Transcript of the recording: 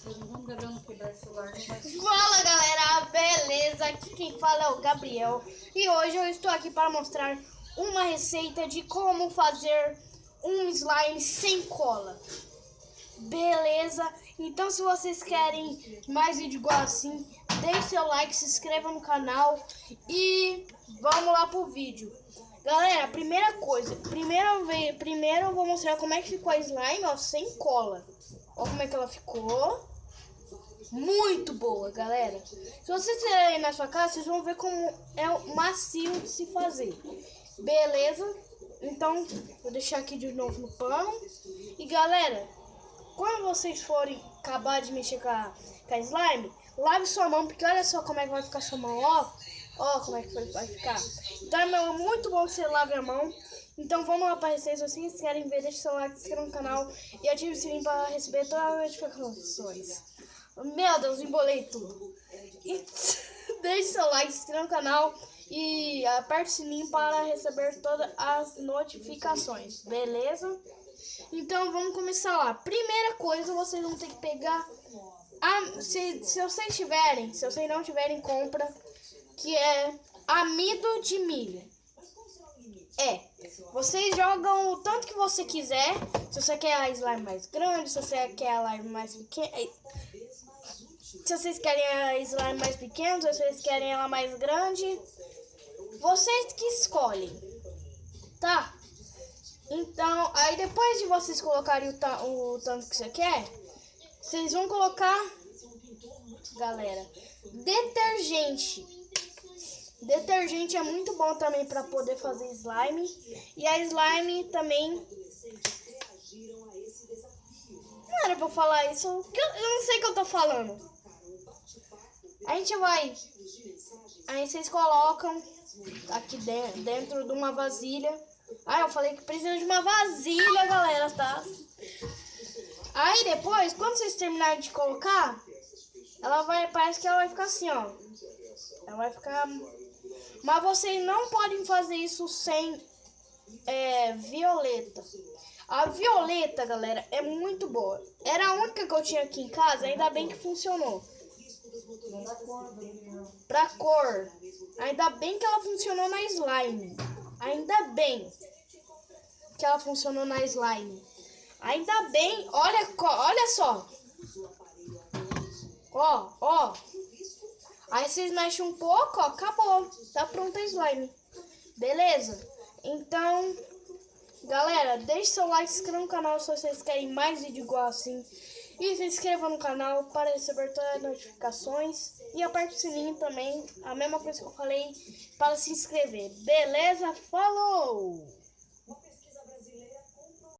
Vamos gravando quebrar o celular. Fala galera, beleza? Aqui quem fala é o Gabriel. E hoje eu estou aqui para mostrar uma receita de como fazer um slime sem cola. Beleza? Então se vocês querem mais vídeo igual assim, deixe seu like, se inscreva no canal e vamos lá pro vídeo. Galera, primeira coisa, primeiro eu vou mostrar como é que ficou a slime, ó, sem cola. Olha como é que ela ficou. Muito boa, galera. Se vocês estiverem na sua casa, vocês vão ver como é macio de se fazer. Beleza? Então, vou deixar aqui de novo no pano. E galera, quando vocês forem acabar de mexer com a slime, lave sua mão, porque olha só como é que vai ficar sua mão, ó. Ó como é que vai ficar. Então é muito bom que você lave a mão. Então vamos lá para a receita. Se vocês querem ver, deixe seu like, se inscreva no canal e ative o sininho para receber todas as notificações. Meu Deus, embolei tudo. E deixe seu like, se inscreva no canal e aperte o sininho para receber todas as notificações. Beleza? Então vamos começar lá. Primeira coisa, vocês vão ter que pegar se vocês não tiverem, compra, que é amido de milho. Vocês jogam o tanto que você quiser. Se você quer a slime mais grande, se você quer a slime mais pequena, se vocês querem a slime mais pequena, se vocês querem ela mais grande, vocês que escolhem, tá? Então, aí depois de vocês colocarem o tanto que você quer, vocês vão colocar, galera, detergente. Detergente é muito bom também para poder fazer slime. E a slime também. Não era pra eu falar isso. Eu não sei o que eu tô falando. A gente vai. Aí vocês colocam aqui dentro de uma vasilha. Eu falei que precisa de uma vasilha, galera, tá? Aí depois, quando vocês terminarem de colocar, parece que ela vai ficar assim, ó. Ela vai ficar. Mas vocês não podem fazer isso sem violeta. A violeta, galera, é muito boa. Era a única que eu tinha aqui em casa, ainda bem que funcionou. Pra cor. Ainda bem que ela funcionou na slime. Ainda bem que ela funcionou na slime. Ainda bem, olha só. Ó. Aí vocês mexem um pouco, ó, acabou. Tá pronta a slime. Beleza? Então, galera, deixe seu like, se inscreva no canal se vocês querem mais vídeo igual assim. E se inscreva no canal para receber todas as notificações. E aperte o sininho também, a mesma coisa que eu falei, para se inscrever. Beleza? Falou!